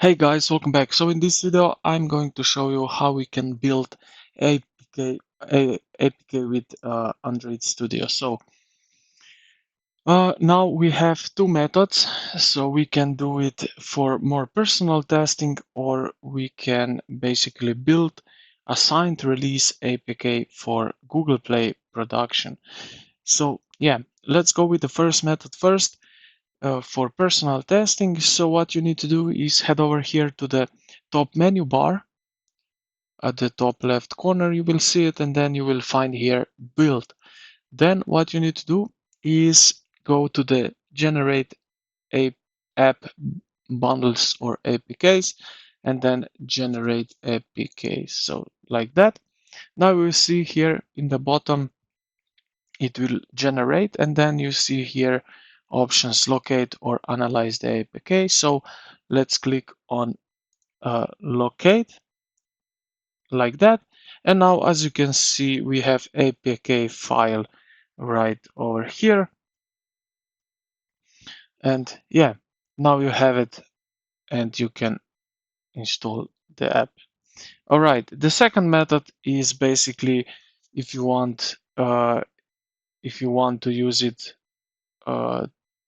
Hey guys, welcome back. So in this video, I'm going to show you how we can build APK with Android Studio. So now we have two methods. So we can do it for more personal testing, or we can basically build a signed release APK for Google Play production. So yeah, let's go with the first method first. For personal testing, so what you need to do is head over here to the top menu bar. At the top left corner you will see it, and then you will find here build. Then what you need to do is go to the generate a app bundles or APKs, and then generate APKs. So like that. Now we see here in the bottom it will generate, and then you see here options locate or analyze the APK. So let's click on locate like that. And now, as you can see, we have APK file right over here. And yeah, now you have it and you can install the app. All right, the second method is basically if you want to use it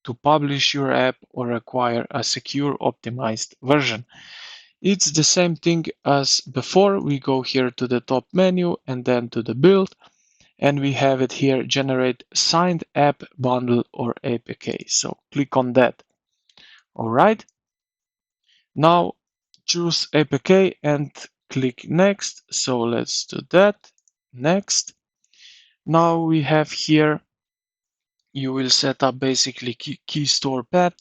to publish your app or acquire a secure optimized version. It's the same thing as before. We go here to the top menu and then to the build, and we have it here, generate signed app bundle or APK. So click on that. All right. Now choose APK and click next. So let's do that. Next. Now we have here, you will set up basically key store path.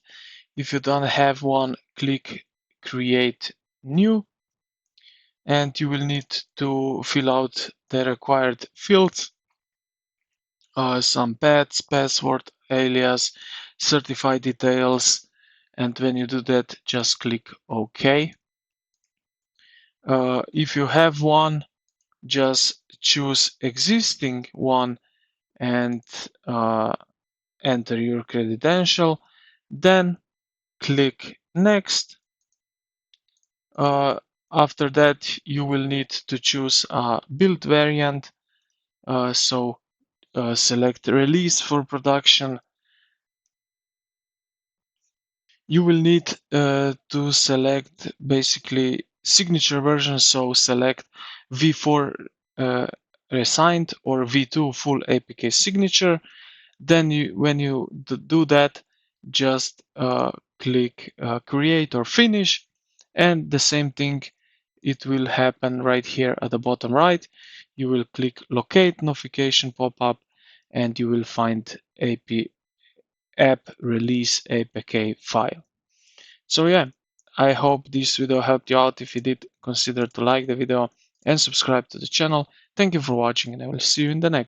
If you don't have one, click create new, and you will need to fill out the required fields, some paths, password, alias, certified details, and when you do that, just click OK. If you have one, just choose existing one and enter your credential, then click next. After that, you will need to choose a build variant. Select release for production. You will need to select basically signature version. So select V4 resigned or V2 full APK signature. Then when you do that, just click create or finish, and the same thing, it will happen right here at the bottom right. You will click locate notification pop-up, and you will find app release APK file. So yeah, I hope this video helped you out. If you did, consider to like the video and subscribe to the channel. Thank you for watching, and I will see you in the next.